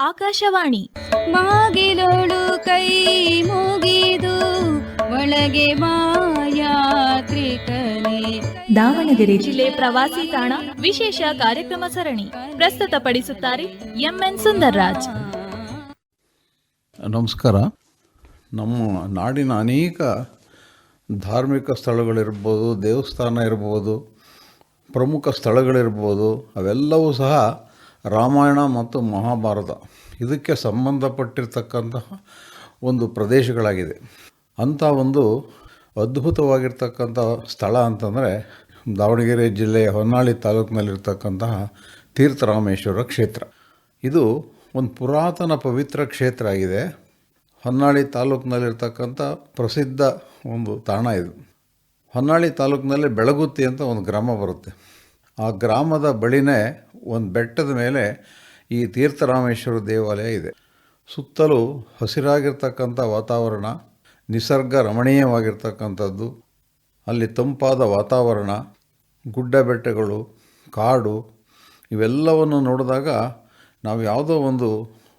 ಆಕಾಶವಾಣಿ ಬಾಗಿಲೋಳು ಕೈ ಮುಗಿದು ಒಳಗೆ ಯಾತ್ರಿಕನೇ. ದಾವಣಗೆರೆ ಜಿಲ್ಲೆ ಪ್ರವಾಸಿ ತಾಣ ವಿಶೇಷ ಕಾರ್ಯಕ್ರಮ ಸರಣಿ ಪ್ರಸ್ತುತಪಡಿಸುತ್ತಾರೆ ಎಂಎನ್ ಸುಂದರ್ರಾಜ್. ನಮಸ್ಕಾರ. ನಮ್ಮ ನಾಡಿನ ಅನೇಕ ಧಾರ್ಮಿಕ ಸ್ಥಳಗಳಿರ್ಬೋದು, ದೇವಸ್ಥಾನ ಇರ್ಬೋದು, ಪ್ರಮುಖ ಸ್ಥಳಗಳಿರ್ಬೋದು, ಅವೆಲ್ಲವೂ ಸಹ ರಾಮಾಯಣ ಮತ್ತು ಮಹಾಭಾರತ ಇದಕ್ಕೆ ಸಂಬಂಧಪಟ್ಟಿರ್ತಕ್ಕಂತಹ ಒಂದು ಪ್ರದೇಶಗಳಾಗಿದೆ. ಅಂಥ ಒಂದು ಅದ್ಭುತವಾಗಿರ್ತಕ್ಕಂಥ ಸ್ಥಳ ಅಂತಂದರೆ ದಾವಣಗೆರೆ ಜಿಲ್ಲೆಯ ಹೊನ್ನಾಳಿ ತಾಲೂಕಿನಲ್ಲಿರ್ತಕ್ಕಂತಹ ತೀರ್ಥರಾಮೇಶ್ವರ ಕ್ಷೇತ್ರ. ಇದು ಒಂದು ಪುರಾತನ ಪವಿತ್ರ ಕ್ಷೇತ್ರ ಆಗಿದೆ. ಹೊನ್ನಾಳಿ ತಾಲೂಕಿನಲ್ಲಿರ್ತಕ್ಕಂಥ ಪ್ರಸಿದ್ಧ ಒಂದು ತಾಣ ಇದು. ಹೊನ್ನಾಳಿ ತಾಲೂಕಿನಲ್ಲಿ ಬೆಳಗುತ್ತಿ ಅಂತ ಒಂದು ಗ್ರಾಮ ಬರುತ್ತೆ. ಆ ಗ್ರಾಮದ ಬಳಿನೇ ಒಂದು ಬೆಟ್ಟದ ಮೇಲೆ ಈ ತೀರ್ಥರಾಮೇಶ್ವರ ದೇವಾಲಯ ಇದೆ. ಸುತ್ತಲೂ ಹಸಿರಾಗಿರ್ತಕ್ಕಂಥ ವಾತಾವರಣ, ನಿಸರ್ಗ ರಮಣೀಯವಾಗಿರ್ತಕ್ಕಂಥದ್ದು. ಅಲ್ಲಿ ತಂಪಾದ ವಾತಾವರಣ, ಗುಡ್ಡ ಬೆಟ್ಟಗಳು, ಕಾಡು ಇವೆಲ್ಲವನ್ನು ನೋಡಿದಾಗ ನಾವು ಯಾವುದೋ ಒಂದು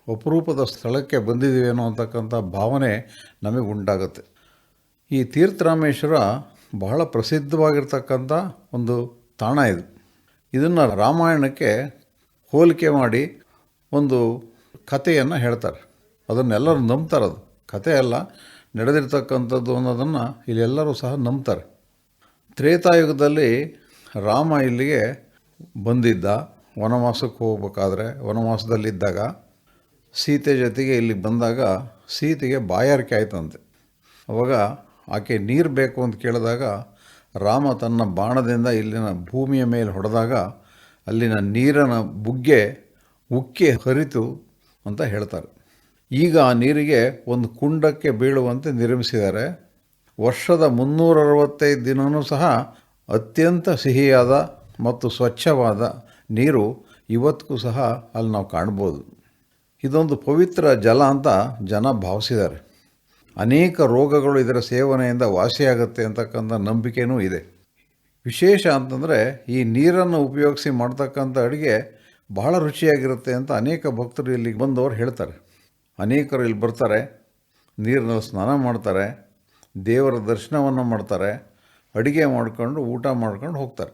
ಅಪರೂಪದ ಸ್ಥಳಕ್ಕೆ ಬಂದಿದ್ದೀವೇನೋ ಅಂತಕ್ಕಂಥ ಭಾವನೆ ನಮಗೆ ಉಂಟಾಗುತ್ತೆ. ಈ ತೀರ್ಥರಾಮೇಶ್ವರ ಬಹಳ ಪ್ರಸಿದ್ಧವಾಗಿರ್ತಕ್ಕಂಥ ಒಂದು ತಾಣ ಇದು. ಇದನ್ನು ರಾಮಾಯಣಕ್ಕೆ ಹೋಲಿಕೆ ಮಾಡಿ ಒಂದು ಕಥೆಯನ್ನು ಹೇಳ್ತಾರೆ. ಅದನ್ನೆಲ್ಲರೂ ನಂಬ್ತಾರೆ. ಅದು ಕಥೆಯಲ್ಲ, ನಡೆದಿರ್ತಕ್ಕಂಥದ್ದು ಅನ್ನೋದನ್ನು ಇಲ್ಲೆಲ್ಲರೂ ಸಹ ನಂಬ್ತಾರೆ. ತ್ರೇತಾಯುಗದಲ್ಲಿ ರಾಮ ಇಲ್ಲಿಗೆ ಬಂದಿದ್ದ. ವನವಾಸಕ್ಕೆ ಹೋಗ್ಬೇಕಾದ್ರೆ ವನವಾಸದಲ್ಲಿದ್ದಾಗ ಸೀತೆ ಜೊತೆಗೆ ಇಲ್ಲಿಗೆ ಬಂದಾಗ ಸೀತೆಗೆ ಬಾಯಾರಿಕೆ ಆಯ್ತಂತೆ. ಅವಾಗ ಆಕೆ ನೀರು ಬೇಕು ಅಂತ ಕೇಳಿದಾಗ ರಾಮ ತನ್ನ ಬಾಣದಿಂದ ಇಲ್ಲಿನ ಭೂಮಿಯ ಮೇಲೆ ಹೊಡೆದಾಗ ಅಲ್ಲಿನ ನೀರಿನ ಬುಗ್ಗೆ ಉಕ್ಕಿ ಹರಿತು ಅಂತ ಹೇಳ್ತಾರೆ. ಈಗ ಆ ನೀರಿಗೆ ಒಂದು ಕುಂಡಕ್ಕೆ ಬೀಳುವಂತೆ ನಿರ್ಮಿಸಿದ್ದಾರೆ. ವರ್ಷದ 365 ದಿನವೂ ಸಹ ಅತ್ಯಂತ ಸಿಹಿಯಾದ ಮತ್ತು ಸ್ವಚ್ಛವಾದ ನೀರು ಇವತ್ತಿಗೂ ಸಹ ಅಲ್ಲಿ ನಾವು ಕಾಣ್ಬೋದು. ಇದೊಂದು ಪವಿತ್ರ ಜಲ ಅಂತ ಜನ ಭಾವಿಸಿದ್ದಾರೆ. ಅನೇಕ ರೋಗಗಳು ಇದರ ಸೇವನೆಯಿಂದ ವಾಸಿಯಾಗುತ್ತೆ ಅಂತಕ್ಕಂಥ ನಂಬಿಕೆಯೂ ಇದೆ. ವಿಶೇಷ ಅಂತಂದರೆ ಈ ನೀರನ್ನು ಉಪಯೋಗಿಸಿ ಮಾಡ್ತಕ್ಕಂಥ ಅಡುಗೆ ಬಹಳ ರುಚಿಯಾಗಿರುತ್ತೆ ಅಂತ ಅನೇಕ ಭಕ್ತರು ಇಲ್ಲಿಗೆ ಬಂದವರು ಹೇಳ್ತಾರೆ. ಅನೇಕರು ಇಲ್ಲಿ ಬರ್ತಾರೆ, ನೀರಿನಲ್ಲಿ ಸ್ನಾನ ಮಾಡ್ತಾರೆ, ದೇವರ ದರ್ಶನವನ್ನು ಮಾಡ್ತಾರೆ, ಅಡುಗೆ ಮಾಡ್ಕೊಂಡು ಊಟ ಮಾಡ್ಕೊಂಡು ಹೋಗ್ತಾರೆ.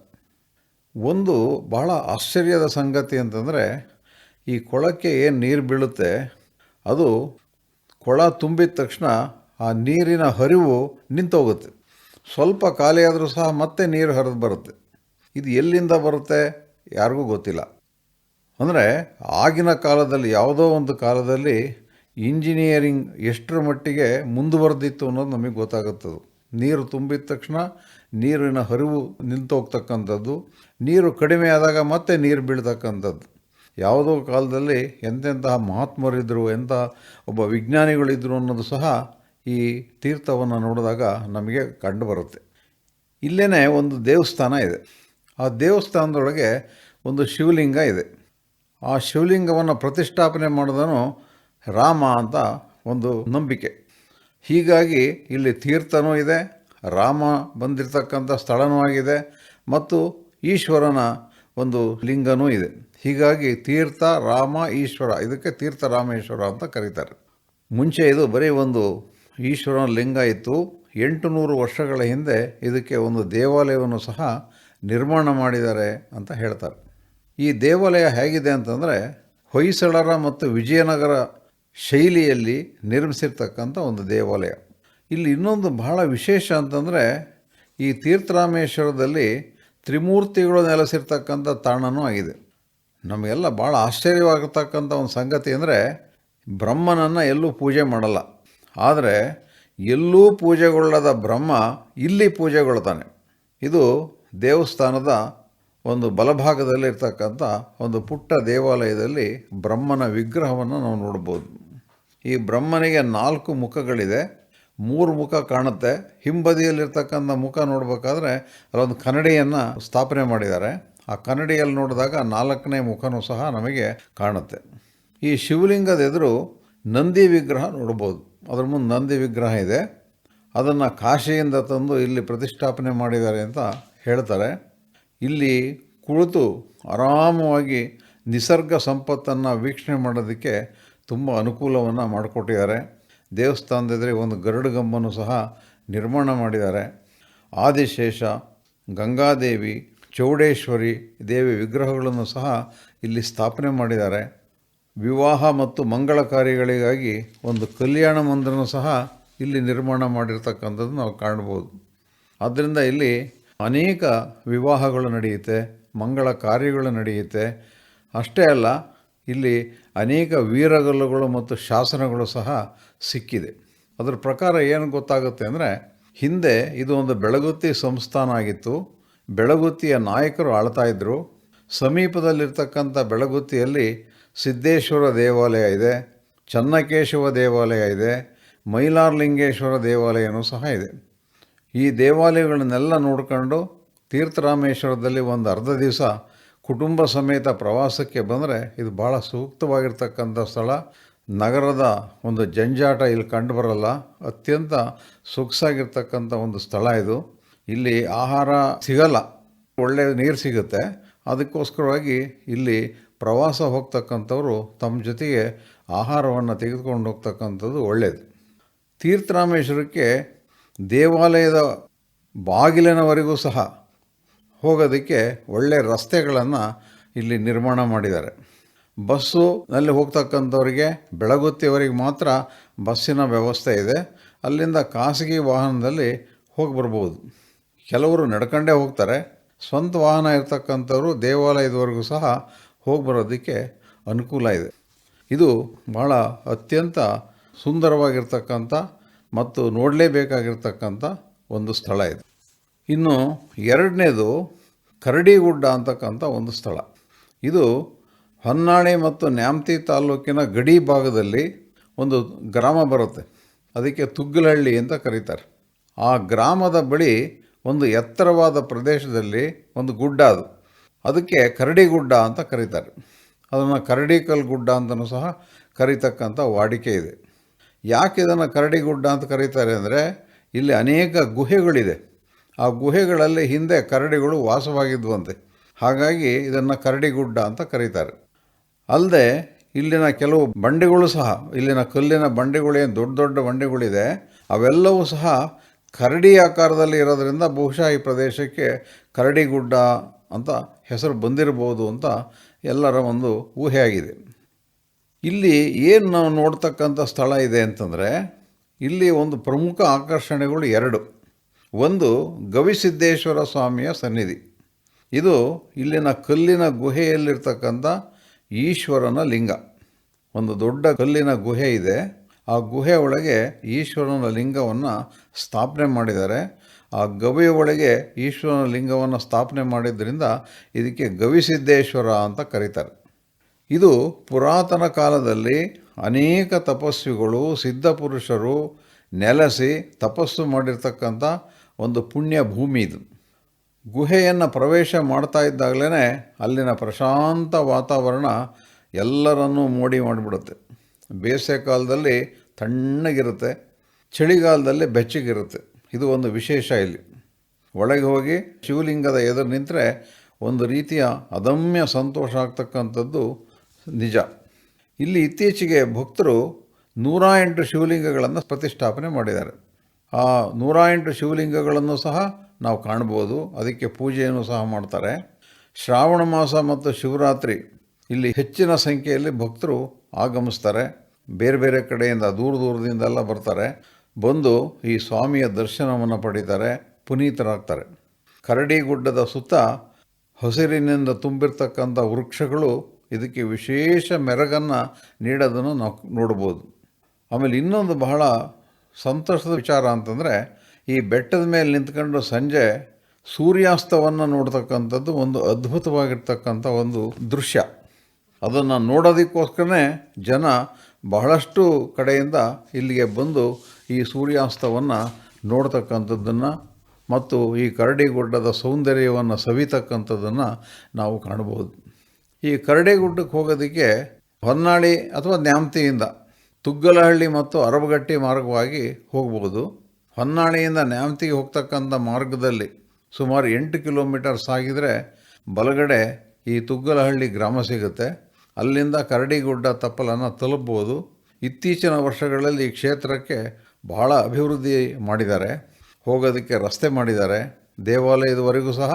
ಒಂದು ಬಹಳ ಆಶ್ಚರ್ಯದ ಸಂಗತಿ ಅಂತಂದರೆ ಈ ಕೊಳಕ್ಕೆ ಏನು ನೀರು ಬೀಳುತ್ತೆ ಅದು ಕೊಳ ತುಂಬಿದ ತಕ್ಷಣ ಆ ನೀರಿನ ಹರಿವು ನಿಂತೋಗುತ್ತೆ. ಸ್ವಲ್ಪ ಖಾಲಿಯಾದರೂ ಸಹ ಮತ್ತೆ ನೀರು ಹರಿದು ಬರುತ್ತೆ. ಇದು ಎಲ್ಲಿಂದ ಬರುತ್ತೆ ಯಾರಿಗೂ ಗೊತ್ತಿಲ್ಲ. ಅಂದರೆ ಆಗಿನ ಕಾಲದಲ್ಲಿ, ಯಾವುದೋ ಒಂದು ಕಾಲದಲ್ಲಿ ಇಂಜಿನಿಯರಿಂಗ್ ಎಷ್ಟರ ಮಟ್ಟಿಗೆ ಮುಂದುವರೆದಿತ್ತು ಅನ್ನೋದು ನಮಗೆ ಗೊತ್ತಾಗುತ್ತದು. ನೀರು ತುಂಬಿದ ತಕ್ಷಣ ನೀರಿನ ಹರಿವು ನಿಂತೋಗ್ತಕ್ಕಂಥದ್ದು, ನೀರು ಕಡಿಮೆ ಆದಾಗ ಮತ್ತೆ ನೀರು ಬೀಳ್ತಕ್ಕಂಥದ್ದು. ಯಾವುದೋ ಕಾಲದಲ್ಲಿ ಎಂತೆಂತಹ ಮಹಾತ್ಮರಿದ್ದರು, ಎಂಥ ಒಬ್ಬ ವಿಜ್ಞಾನಿಗಳಿದ್ದರು ಅನ್ನೋದು ಸಹ ಈ ತೀರ್ಥವನ್ನು ನೋಡಿದಾಗ ನಮಗೆ ಕಂಡುಬರುತ್ತೆ. ಇಲ್ಲೇ ಒಂದು ದೇವಸ್ಥಾನ ಇದೆ. ಆ ದೇವಸ್ಥಾನದೊಳಗೆ ಒಂದು ಶಿವಲಿಂಗ ಇದೆ. ಆ ಶಿವಲಿಂಗವನ್ನು ಪ್ರತಿಷ್ಠಾಪನೆ ಮಾಡಿದನು ರಾಮ ಅಂತ ಒಂದು ನಂಬಿಕೆ. ಹೀಗಾಗಿ ಇಲ್ಲಿ ತೀರ್ಥನೂ ಇದೆ, ರಾಮ ಬಂದಿರತಕ್ಕಂಥ ಸ್ಥಳನೂ ಆಗಿದೆ, ಮತ್ತು ಈಶ್ವರನ ಒಂದು ಲಿಂಗನೂ ಇದೆ. ಹೀಗಾಗಿ ತೀರ್ಥ ರಾಮ ಈಶ್ವರ, ಇದಕ್ಕೆ ತೀರ್ಥರಾಮೇಶ್ವರ ಅಂತ ಕರೀತಾರೆ. ಮುಂಚೆ ಇದು ಬರೀ ಒಂದು ಈಶ್ವರನ ಲಿಂಗ ಇತ್ತು. 800 ವರ್ಷಗಳ ಹಿಂದೆ ಇದಕ್ಕೆ ಒಂದು ದೇವಾಲಯವನ್ನು ಸಹ ನಿರ್ಮಾಣ ಮಾಡಿದ್ದಾರೆ ಅಂತ ಹೇಳ್ತಾರೆ. ಈ ದೇವಾಲಯ ಹೇಗಿದೆ ಅಂತಂದರೆ ಹೊಯ್ಸಳರ ಮತ್ತು ವಿಜಯನಗರ ಶೈಲಿಯಲ್ಲಿ ನಿರ್ಮಿಸಿರ್ತಕ್ಕಂಥ ಒಂದು ದೇವಾಲಯ. ಇಲ್ಲಿ ಇನ್ನೊಂದು ಬಹಳ ವಿಶೇಷ ಅಂತಂದರೆ ಈ ತೀರ್ಥರಾಮೇಶ್ವರದಲ್ಲಿ ತ್ರಿಮೂರ್ತಿಗಳು ನೆಲೆಸಿರ್ತಕ್ಕಂಥ ತಾಣನೂ ಆಗಿದೆ. ನಮಗೆಲ್ಲ ಭಾಳ ಆಶ್ಚರ್ಯವಾಗಿರ್ತಕ್ಕಂಥ ಒಂದು ಸಂಗತಿ ಅಂದರೆ ಬ್ರಹ್ಮನನ್ನು ಎಲ್ಲೂ ಪೂಜೆ ಮಾಡಲ್ಲ. ಆದರೆ ಎಲ್ಲೂ ಪೂಜೆಗೊಳ್ಳದ ಬ್ರಹ್ಮ ಇಲ್ಲಿ ಪೂಜೆಗೊಳ್ತಾನೆ. ಇದು ದೇವಸ್ಥಾನದ ಒಂದು ಬಲಭಾಗದಲ್ಲಿರ್ತಕ್ಕಂಥ ಒಂದು ಪುಟ್ಟ ದೇವಾಲಯದಲ್ಲಿ ಬ್ರಹ್ಮನ ವಿಗ್ರಹವನ್ನು ನಾವು ನೋಡ್ಬೋದು. ಈ ಬ್ರಹ್ಮನಿಗೆ 4 ಮುಖಗಳಿದೆ. 3 ಮುಖ ಕಾಣುತ್ತೆ. ಹಿಂಬದಿಯಲ್ಲಿರ್ತಕ್ಕಂಥ ಮುಖ ನೋಡಬೇಕಾದ್ರೆ ಅಲ್ಲೊಂದು ಕನ್ನಡಿಯನ್ನು ಸ್ಥಾಪನೆ ಮಾಡಿದ್ದಾರೆ. ಆ ಕನ್ನಡಿಯಲ್ಲಿ ನೋಡಿದಾಗ 4ನೇ ಮುಖನೂ ಸಹ ನಮಗೆ ಕಾಣುತ್ತೆ. ಈ ಶಿವಲಿಂಗದ ಎದುರು ನಂದಿ ವಿಗ್ರಹ ನೋಡ್ಬೋದು. ಅದ್ರ ಮುಂದೆ ನಂದಿ ವಿಗ್ರಹ ಇದೆ. ಅದನ್ನು ಕಾಶಿಯಿಂದ ತಂದು ಇಲ್ಲಿ ಪ್ರತಿಷ್ಠಾಪನೆ ಮಾಡಿದ್ದಾರೆ ಅಂತ ಹೇಳ್ತಾರೆ. ಇಲ್ಲಿ ಕುಳಿತು ಆರಾಮವಾಗಿ ನಿಸರ್ಗ ಸಂಪತ್ತನ್ನು ವೀಕ್ಷಣೆ ಮಾಡೋದಕ್ಕೆ ತುಂಬ ಅನುಕೂಲವನ್ನು ಮಾಡಿಕೊಟ್ಟಿದ್ದಾರೆ. ದೇವಸ್ಥಾನದಲ್ಲಿ ಒಂದು ಗರುಡಗಂಬನ್ನು ಸಹ ನಿರ್ಮಾಣ ಮಾಡಿದ್ದಾರೆ. ಆದಿಶೇಷ, ಗಂಗಾದೇವಿ, ಚೌಡೇಶ್ವರಿ ದೇವಿ ವಿಗ್ರಹಗಳನ್ನು ಸಹ ಇಲ್ಲಿ ಸ್ಥಾಪನೆ ಮಾಡಿದ್ದಾರೆ. ವಿವಾಹ ಮತ್ತು ಮಂಗಳ ಕಾರ್ಯಗಳಿಗಾಗಿ ಒಂದು ಕಲ್ಯಾಣ ಮಂದಿರನೂ ಸಹ ಇಲ್ಲಿ ನಿರ್ಮಾಣ ಮಾಡಿರ್ತಕ್ಕಂಥದ್ದು ನಾವು ಕಾಣ್ಬೋದು. ಆದ್ದರಿಂದ ಇಲ್ಲಿ ಅನೇಕ ವಿವಾಹಗಳು ನಡೆಯುತ್ತೆ, ಮಂಗಳ ಕಾರ್ಯಗಳು ನಡೆಯುತ್ತೆ. ಅಷ್ಟೇ ಅಲ್ಲ, ಇಲ್ಲಿ ಅನೇಕ ವೀರಗಲ್ಲುಗಳು ಮತ್ತು ಶಾಸನಗಳು ಸಹ ಸಿಕ್ಕಿದೆ. ಅದರ ಪ್ರಕಾರ ಏನು ಗೊತ್ತಾಗುತ್ತೆ ಅಂದರೆ, ಹಿಂದೆ ಇದು ಒಂದು ಬೆಳಗುತ್ತಿ ಸಂಸ್ಥಾನ ಆಗಿತ್ತು. ಬೆಳಗುತ್ತಿಯ ನಾಯಕರು ಆಳ್ತಾ ಇದ್ದರು. ಸಮೀಪದಲ್ಲಿರ್ತಕ್ಕಂಥ ಬೆಳಗುತ್ತಿಯಲ್ಲಿ ಸಿದ್ದೇಶ್ವರ ದೇವಾಲಯ ಇದೆ, ಚನ್ನಕೇಶವ ದೇವಾಲಯ ಇದೆ, ಮೈಲಾರಲಿಂಗೇಶ್ವರ ದೇವಾಲಯನೂ ಸಹ ಇದೆ. ಈ ದೇವಾಲಯಗಳನ್ನೆಲ್ಲ ನೋಡ್ಕೊಂಡು ತೀರ್ಥರಾಮೇಶ್ವರದಲ್ಲಿ ಒಂದು ಅರ್ಧ ದಿವಸ ಕುಟುಂಬ ಸಮೇತ ಪ್ರವಾಸಕ್ಕೆ ಬಂದರೆ ಇದು ಭಾಳ ಸೂಕ್ತವಾಗಿರ್ತಕ್ಕಂಥ ಸ್ಥಳ. ನಗರದ ಒಂದು ಜಂಜಾಟ ಇಲ್ಲಿ ಕಂಡು ಬರಲ್ಲ. ಅತ್ಯಂತ ಸೊಗಸಾಗಿರ್ತಕ್ಕಂಥ ಒಂದು ಸ್ಥಳ ಇದು. ಇಲ್ಲಿ ಆಹಾರ ಸಿಗಲ್ಲ, ಒಳ್ಳೆಯ ನೀರು ಸಿಗುತ್ತೆ. ಅದಕ್ಕೋಸ್ಕರವಾಗಿ ಇಲ್ಲಿ ಪ್ರವಾಸ ಹೋಗ್ತಕ್ಕಂಥವ್ರು ತಮ್ಮ ಜೊತೆಗೆ ಆಹಾರವನ್ನು ತೆಗೆದುಕೊಂಡು ಹೋಗ್ತಕ್ಕಂಥದ್ದು ಒಳ್ಳೆಯದು. ತೀರ್ಥರಾಮೇಶ್ವರಕ್ಕೆ ದೇವಾಲಯದ ಬಾಗಿಲಿನವರೆಗೂ ಸಹ ಹೋಗೋದಕ್ಕೆ ಒಳ್ಳೆಯ ರಸ್ತೆಗಳನ್ನು ಇಲ್ಲಿ ನಿರ್ಮಾಣ ಮಾಡಿದ್ದಾರೆ. ಬಸ್ಸುನಲ್ಲಿ ಹೋಗ್ತಕ್ಕಂಥವ್ರಿಗೆ ಬೆಳಗುತ್ತಿಯವರೆಗೆ ಮಾತ್ರ ಬಸ್ಸಿನ ವ್ಯವಸ್ಥೆ ಇದೆ. ಅಲ್ಲಿಂದ ಖಾಸಗಿ ವಾಹನದಲ್ಲಿ ಹೋಗಿ ಬರ್ಬೋದು. ಕೆಲವರು ನಡ್ಕೊಂಡೇ ಹೋಗ್ತಾರೆ. ಸ್ವಂತ ವಾಹನ ಇರ್ತಕ್ಕಂಥವ್ರು ದೇವಾಲಯದವರೆಗೂ ಸಹ ಹೋಗಿ ಬರೋದಕ್ಕೆ ಅನುಕೂಲ ಇದೆ. ಇದು ಭಾಳ ಅತ್ಯಂತ ಸುಂದರವಾಗಿರ್ತಕ್ಕಂಥ ಮತ್ತು ನೋಡಲೇಬೇಕಾಗಿರ್ತಕ್ಕಂಥ ಒಂದು ಸ್ಥಳ ಇದು. ಇನ್ನು ಎರಡನೇದು ಕರಡಿಗುಡ್ಡ ಅಂತಕ್ಕಂಥ ಒಂದು ಸ್ಥಳ. ಇದು ಹೊನ್ನಾಳಿ ಮತ್ತು ನ್ಯಾಮತಿ ತಾಲೂಕಿನ ಗಡಿ ಭಾಗದಲ್ಲಿ ಒಂದು ಗ್ರಾಮ ಬರುತ್ತೆ. ಅದಕ್ಕೆ ತುಗ್ಗಲಹಳ್ಳಿ ಅಂತ ಕರೀತಾರೆ. ಆ ಗ್ರಾಮದ ಬಳಿ ಒಂದು ಎತ್ತರವಾದ ಪ್ರದೇಶದಲ್ಲಿ ಒಂದು ಗುಡ್ಡ, ಅದಕ್ಕೆ ಕರಡಿಗುಡ್ಡ ಅಂತ ಕರೀತಾರೆ. ಅದನ್ನು ಕರಡಿಕಲ್ ಗುಡ್ಡ ಅಂತಲೂ ಸಹ ಕರೀತಕ್ಕಂಥ ವಾಡಿಕೆ ಇದೆ. ಯಾಕೆ ಇದನ್ನು ಕರಡಿಗುಡ್ಡ ಅಂತ ಕರೀತಾರೆ ಅಂದರೆ, ಇಲ್ಲಿ ಅನೇಕ ಗುಹೆಗಳಿದೆ. ಆ ಗುಹೆಗಳಲ್ಲಿ ಹಿಂದೆ ಕರಡಿಗಳು ವಾಸವಾಗಿದ್ವಂತೆ. ಹಾಗಾಗಿ ಇದನ್ನು ಕರಡಿಗುಡ್ಡ ಅಂತ ಕರೀತಾರೆ. ಅಲ್ಲದೆ ಇಲ್ಲಿನ ಕೆಲವು ಬಂಡೆಗಳು ಸಹ, ಇಲ್ಲಿನ ಕಲ್ಲಿನ ಬಂಡೆಗಳೇನು ದೊಡ್ಡ ದೊಡ್ಡ ಬಂಡೆಗಳಿದೆ, ಅವೆಲ್ಲವೂ ಸಹ ಕರಡಿ ಆಕಾರದಲ್ಲಿ ಇರೋದರಿಂದ ಬಹುಶಃ ಈ ಪ್ರದೇಶಕ್ಕೆ ಕರಡಿಗುಡ್ಡ ಅಂತ ಹೆಸರು ಬಂದಿರಬಹುದು ಅಂತ ಎಲ್ಲರ ಒಂದು ಊಹೆಯಾಗಿದೆ. ಇಲ್ಲಿ ಏನು ನಾವು ನೋಡ್ತಕ್ಕಂಥ ಸ್ಥಳ ಇದೆ ಅಂತಂದರೆ, ಇಲ್ಲಿ ಒಂದು ಪ್ರಮುಖ ಆಕರ್ಷಣೆಗಳು ಎರಡು. ಒಂದು ಗವಿಸಿದ್ದೇಶ್ವರ ಸ್ವಾಮಿಯ ಸನ್ನಿಧಿ. ಇದು ಇಲ್ಲಿನ ಕಲ್ಲಿನ ಗುಹೆಯಲ್ಲಿರ್ತಕ್ಕಂಥ ಈಶ್ವರನ ಲಿಂಗ. ಒಂದು ದೊಡ್ಡ ಕಲ್ಲಿನ ಗುಹೆ ಇದೆ. ಆ ಗುಹೆ ಒಳಗೆ ಈಶ್ವರನ ಲಿಂಗವನ್ನು ಸ್ಥಾಪನೆ ಮಾಡಿದ್ದಾರೆ. ಆ ಗವಿಯ ಒಳಗೆ ಈಶ್ವರನ ಲಿಂಗವನ್ನು ಸ್ಥಾಪನೆ ಮಾಡಿದ್ದರಿಂದ ಇದಕ್ಕೆ ಗವಿಸಿದ್ದೇಶ್ವರ ಅಂತ ಕರೀತಾರೆ. ಇದು ಪುರಾತನ ಕಾಲದಲ್ಲಿ ಅನೇಕ ತಪಸ್ವಿಗಳು, ಸಿದ್ಧಪುರುಷರು ನೆಲೆಸಿ ತಪಸ್ಸು ಮಾಡಿರ್ತಕ್ಕಂಥ ಒಂದು ಪುಣ್ಯ ಭೂಮಿ ಇದು. ಗುಹೆಯನ್ನು ಪ್ರವೇಶ ಮಾಡ್ತಾ ಇದ್ದಾಗಲೇ ಅಲ್ಲಿನ ಪ್ರಶಾಂತ ವಾತಾವರಣ ಎಲ್ಲರನ್ನೂ ಮೋಡಿ ಮಾಡಿಬಿಡುತ್ತೆ. ಬೇಸಿಗೆ ಕಾಲದಲ್ಲಿ ತಣ್ಣಗಿರುತ್ತೆ, ಚಳಿಗಾಲದಲ್ಲಿ ಬೆಚ್ಚಗಿರುತ್ತೆ. ಇದು ಒಂದು ವಿಶೇಷ. ಇಲ್ಲಿ ಒಳಗೆ ಹೋಗಿ ಶಿವಲಿಂಗದ ಎದುರು ನಿಂತರೆ ಒಂದು ರೀತಿಯ ಅದಮ್ಯ ಸಂತೋಷ ಆಗ್ತಕ್ಕಂಥದ್ದು ನಿಜ. ಇಲ್ಲಿ ಇತ್ತೀಚೆಗೆ ಭಕ್ತರು 108 ಶಿವಲಿಂಗಗಳನ್ನು ಪ್ರತಿಷ್ಠಾಪನೆ ಮಾಡಿದ್ದಾರೆ. ಆ 108 ಶಿವಲಿಂಗಗಳನ್ನು ಸಹ ನಾವು ಕಾಣ್ಬೋದು. ಅದಕ್ಕೆ ಪೂಜೆಯನ್ನು ಸಹ ಮಾಡ್ತಾರೆ. ಶ್ರಾವಣ ಮಾಸ ಮತ್ತು ಶಿವರಾತ್ರಿ ಇಲ್ಲಿ ಹೆಚ್ಚಿನ ಸಂಖ್ಯೆಯಲ್ಲಿ ಭಕ್ತರು ಆಗಮಿಸ್ತಾರೆ. ಬೇರೆ ಬೇರೆ ಕಡೆಯಿಂದ ದೂರ ದೂರದಿಂದೆಲ್ಲ ಬರ್ತಾರೆ. ಬಂದು ಈ ಸ್ವಾಮಿಯ ದರ್ಶನವನ್ನು ಪಡೀತಾರೆ, ಪುನೀತರಾಗ್ತಾರೆ. ಕರಡಿಗುಡ್ಡದ ಸುತ್ತ ಹಸಿರಿನಿಂದ ತುಂಬಿರ್ತಕ್ಕಂಥ ವೃಕ್ಷಗಳು ಇದಕ್ಕೆ ವಿಶೇಷ ಮೆರಗನ್ನು ನೀಡೋದನ್ನು ನಾವು ನೋಡ್ಬೋದು. ಆಮೇಲೆ ಇನ್ನೊಂದು ಬಹಳ ಸಂತೋಷದ ವಿಚಾರ ಅಂತಂದರೆ, ಈ ಬೆಟ್ಟದ ಮೇಲೆ ನಿಂತ್ಕೊಂಡು ಸಂಜೆ ಸೂರ್ಯಾಸ್ತವನ್ನು ನೋಡ್ತಕ್ಕಂಥದ್ದು ಒಂದು ಅದ್ಭುತವಾಗಿರ್ತಕ್ಕಂಥ ಒಂದು ದೃಶ್ಯ. ಅದನ್ನು ನೋಡೋದಕ್ಕೋಸ್ಕರನೇ ಜನ ಬಹಳಷ್ಟು ಕಡೆಯಿಂದ ಇಲ್ಲಿಗೆ ಬಂದು ಈ ಸೂರ್ಯಾಸ್ತವನ್ನು ನೋಡ್ತಕ್ಕಂಥದ್ದನ್ನು ಮತ್ತು ಈ ಕರಡಿಗುಡ್ಡದ ಸೌಂದರ್ಯವನ್ನು ಸವಿತಕ್ಕಂಥದ್ದನ್ನು ನಾವು ಕಾಣ್ಬೋದು. ಈ ಕರಡಿಗುಡ್ಡಕ್ಕೆ ಹೋಗೋದಕ್ಕೆ ಹೊನ್ನಾಳಿ ಅಥವಾ ನ್ಯಾಮತಿಯಿಂದ ತುಗ್ಗಲಹಳ್ಳಿ ಮತ್ತು ಅರಬಗಟ್ಟಿ ಮಾರ್ಗವಾಗಿ ಹೋಗ್ಬೋದು. ಹೊನ್ನಾಳಿಯಿಂದ ನ್ಯಾಮತಿಗೆ ಹೋಗ್ತಕ್ಕಂಥ ಮಾರ್ಗದಲ್ಲಿ ಸುಮಾರು 8 ಕಿಲೋಮೀಟರ್ ಸಾಗಿದರೆ ಬಲಗಡೆ ಈ ತುಗ್ಗಲಹಳ್ಳಿ ಗ್ರಾಮ ಸಿಗುತ್ತೆ. ಅಲ್ಲಿಂದ ಕರಡಿಗುಡ್ಡ ತಪ್ಪಲನ್ನು ತಲುಪಬಹುದು. ಇತ್ತೀಚಿನ ವರ್ಷಗಳಲ್ಲಿ ಈ ಕ್ಷೇತ್ರಕ್ಕೆ ಬಹಳ ಅಭಿವೃದ್ಧಿ ಮಾಡಿದ್ದಾರೆ. ಹೋಗೋದಕ್ಕೆ ರಸ್ತೆ ಮಾಡಿದ್ದಾರೆ. ದೇವಾಲಯದವರೆಗೂ ಸಹ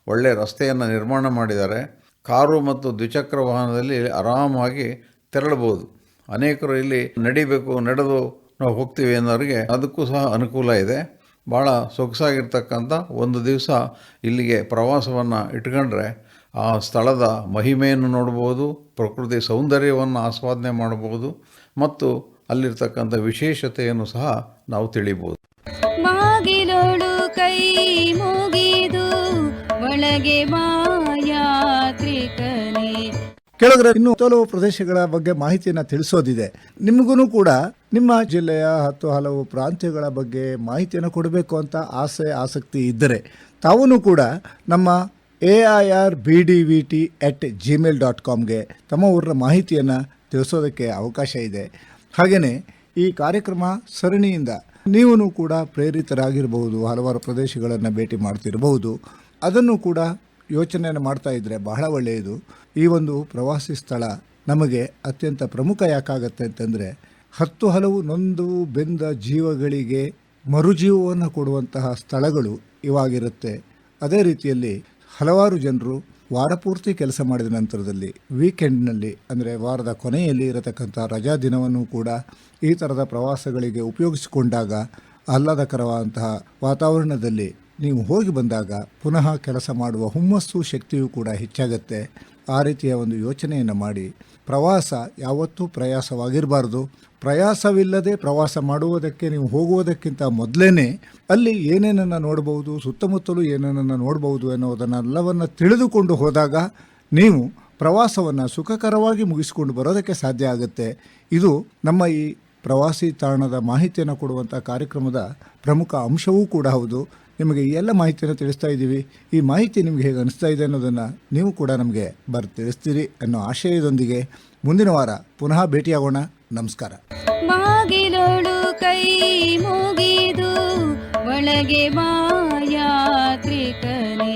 ಒಳ್ಳೆಯ ರಸ್ತೆಯನ್ನು ನಿರ್ಮಾಣ ಮಾಡಿದ್ದಾರೆ. ಕಾರು ಮತ್ತು ದ್ವಿಚಕ್ರ ವಾಹನದಲ್ಲಿ ಆರಾಮಾಗಿ ತೆರಳಬಹುದು. ಅನೇಕರು ಇಲ್ಲಿ ನಡಿಬೇಕು, ನಡೆದು ನಾವು ಹೋಗ್ತೀವಿ ಅನ್ನೋರಿಗೆ ಅದಕ್ಕೂ ಸಹ ಅನುಕೂಲ ಇದೆ. ಭಾಳ ಸೊಗಸಾಗಿರ್ತಕ್ಕಂಥ ಒಂದು ದಿವಸ ಇಲ್ಲಿಗೆ ಪ್ರವಾಸವನ್ನು ಇಟ್ಕೊಂಡ್ರೆ ಆ ಸ್ಥಳದ ಮಹಿಮೆಯನ್ನು ನೋಡ್ಬೋದು, ಪ್ರಕೃತಿ ಸೌಂದರ್ಯವನ್ನು ಆಸ್ವಾದನೆ ಮಾಡ್ಬೋದು ಮತ್ತು ಅಲ್ಲಿರ್ತಕ್ಕಂಥ ವಿಶೇಷತೆಯನ್ನು ಸಹ ನಾವು ತಿಳಿಬೋದು. ಬಾಗಿಲೋಳು ಕೈ ಮುಗಿದು ಒಳಗೆ ಬಾ ಯಾತ್ರಿಕನೇ. ಕೇಳಿದ್ರೆ ಇನ್ನು ಕೆಲವು ಪ್ರದೇಶಗಳ ಬಗ್ಗೆ ಮಾಹಿತಿಯನ್ನು ತಿಳಿಸೋದಿದೆ. ನಿಮಗೂ ಕೂಡ ನಿಮ್ಮ ಜಿಲ್ಲೆಯ ಹಲವು ಪ್ರಾಂತ್ಯಗಳ ಬಗ್ಗೆ ಮಾಹಿತಿಯನ್ನು ಕೊಡಬೇಕು ಅಂತ ಆಸಕ್ತಿ ಇದ್ದರೆ ತಾವೂ ಕೂಡ ನಮ್ಮ AIRBDVT@gmail.comಗೆ ತಮ್ಮ ಊರ ಮಾಹಿತಿಯನ್ನು ತಿಳಿಸೋದಕ್ಕೆ ಅವಕಾಶ ಇದೆ. ಹಾಗೆಯೇ ಈ ಕಾರ್ಯಕ್ರಮ ಸರಣಿಯಿಂದ ನೀವು ಕೂಡ ಪ್ರೇರಿತರಾಗಿರಬಹುದು, ಹಲವಾರು ಪ್ರದೇಶಗಳನ್ನು ಭೇಟಿ ಮಾಡ್ತಿರಬಹುದು. ಅದನ್ನು ಕೂಡ ಯೋಚನೆಯನ್ನು ಮಾಡ್ತಾ ಇದ್ದರೆ ಬಹಳ ಒಳ್ಳೆಯದು. ಈ ಒಂದು ಪ್ರವಾಸಿ ಸ್ಥಳ ನಮಗೆ ಅತ್ಯಂತ ಪ್ರಮುಖ ಯಾಕಾಗತ್ತೆ ಅಂತಂದರೆ ಹಲವು ನೊಂದು ಬೆಂದ ಜೀವಗಳಿಗೆ ಮರುಜೀವವನ್ನು ಕೊಡುವಂತಹ ಸ್ಥಳಗಳು ಇವಾಗಿರುತ್ತೆ. ಅದೇ ರೀತಿಯಲ್ಲಿ ಹಲವಾರು ಜನರು ವಾರಪೂರ್ತಿ ಕೆಲಸ ಮಾಡಿದ ನಂತರದಲ್ಲಿ ವೀಕೆಂಡ್ನಲ್ಲಿ ಅಂದರೆ ವಾರದ ಕೊನೆಯಲ್ಲಿ ಇರತಕ್ಕಂಥ ರಜಾ ದಿನವನ್ನು ಕೂಡ ಈ ಥರದ ಪ್ರವಾಸಗಳಿಗೆ ಉಪಯೋಗಿಸಿಕೊಂಡಾಗ ಆಹ್ಲಾದಕರವಾದಂತಹ ವಾತಾವರಣದಲ್ಲಿ ನೀವು ಹೋಗಿ ಬಂದಾಗ ಪುನಃ ಕೆಲಸ ಮಾಡುವ ಹುಮ್ಮಸ್ಸು ಶಕ್ತಿಯೂ ಕೂಡ ಹೆಚ್ಚಾಗತ್ತೆ. ಆ ರೀತಿಯ ಒಂದು ಯೋಚನೆಯನ್ನು ಮಾಡಿ ಪ್ರವಾಸ ಯಾವತ್ತೂ ಪ್ರಯಾಸವಾಗಿರಬಾರ್ದು. ಪ್ರಯಾಸವಿಲ್ಲದೆ ಪ್ರವಾಸ ಮಾಡುವುದಕ್ಕೆ ನೀವು ಹೋಗುವುದಕ್ಕಿಂತ ಮೊದಲೇ ಅಲ್ಲಿ ಏನೇನನ್ನು ನೋಡ್ಬೋದು, ಸುತ್ತಮುತ್ತಲೂ ಏನೇನನ್ನು ನೋಡ್ಬೋದು ಎನ್ನುವುದನ್ನೆಲ್ಲವನ್ನು ತಿಳಿದುಕೊಂಡು ಹೋದಾಗ ನೀವು ಪ್ರವಾಸವನ್ನು ಸುಖಕರವಾಗಿ ಮುಗಿಸಿಕೊಂಡು ಬರೋದಕ್ಕೆ ಸಾಧ್ಯ ಆಗುತ್ತೆ. ಇದು ನಮ್ಮ ಈ ಪ್ರವಾಸಿ ತಾಣದ ಮಾಹಿತಿಯನ್ನು ಕೊಡುವಂಥ ಕಾರ್ಯಕ್ರಮದ ಪ್ರಮುಖ ಅಂಶವೂ ಕೂಡ ಹೌದು. ನಿಮಗೆ ಈ ಎಲ್ಲ ಮಾಹಿತಿಯನ್ನು ತಿಳಿಸ್ತಾ ಇದ್ದೀವಿ. ಈ ಮಾಹಿತಿ ನಿಮಗೆ ಹೇಗೆ ಅನಿಸ್ತಾ ಇದೆ ಅನ್ನೋದನ್ನು ನೀವು ಕೂಡ ನಮಗೆ ತಿಳಿಸ್ತೀರಿ ಅನ್ನೋ ಆಶಯದೊಂದಿಗೆ ಮುಂದಿನ ವಾರ ಪುನಃ ಭೇಟಿಯಾಗೋಣ. ನಮಸ್ಕಾರ. ಬಾಗಿಲೋಳು ಕೈ ಮುಗಿದು ಒಳಗೆ ಬಾ ಯಾತ್ರಿಕನೇ.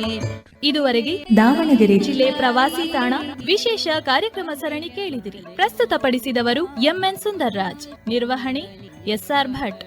ಇದುವರೆಗೆ ದಾವಣಗೆರೆ ಜಿಲ್ಲೆ ಪ್ರವಾಸಿ ತಾಣ ವಿಶೇಷ ಕಾರ್ಯಕ್ರಮ ಸರಣಿ ಕೇಳಿದಿರಿ. ಪ್ರಸ್ತುತಪಡಿಸಿದವರು MN ಸುಂದರ್ರಾಜ್. ನಿರ್ವಹಣೆ SR ಭಟ್.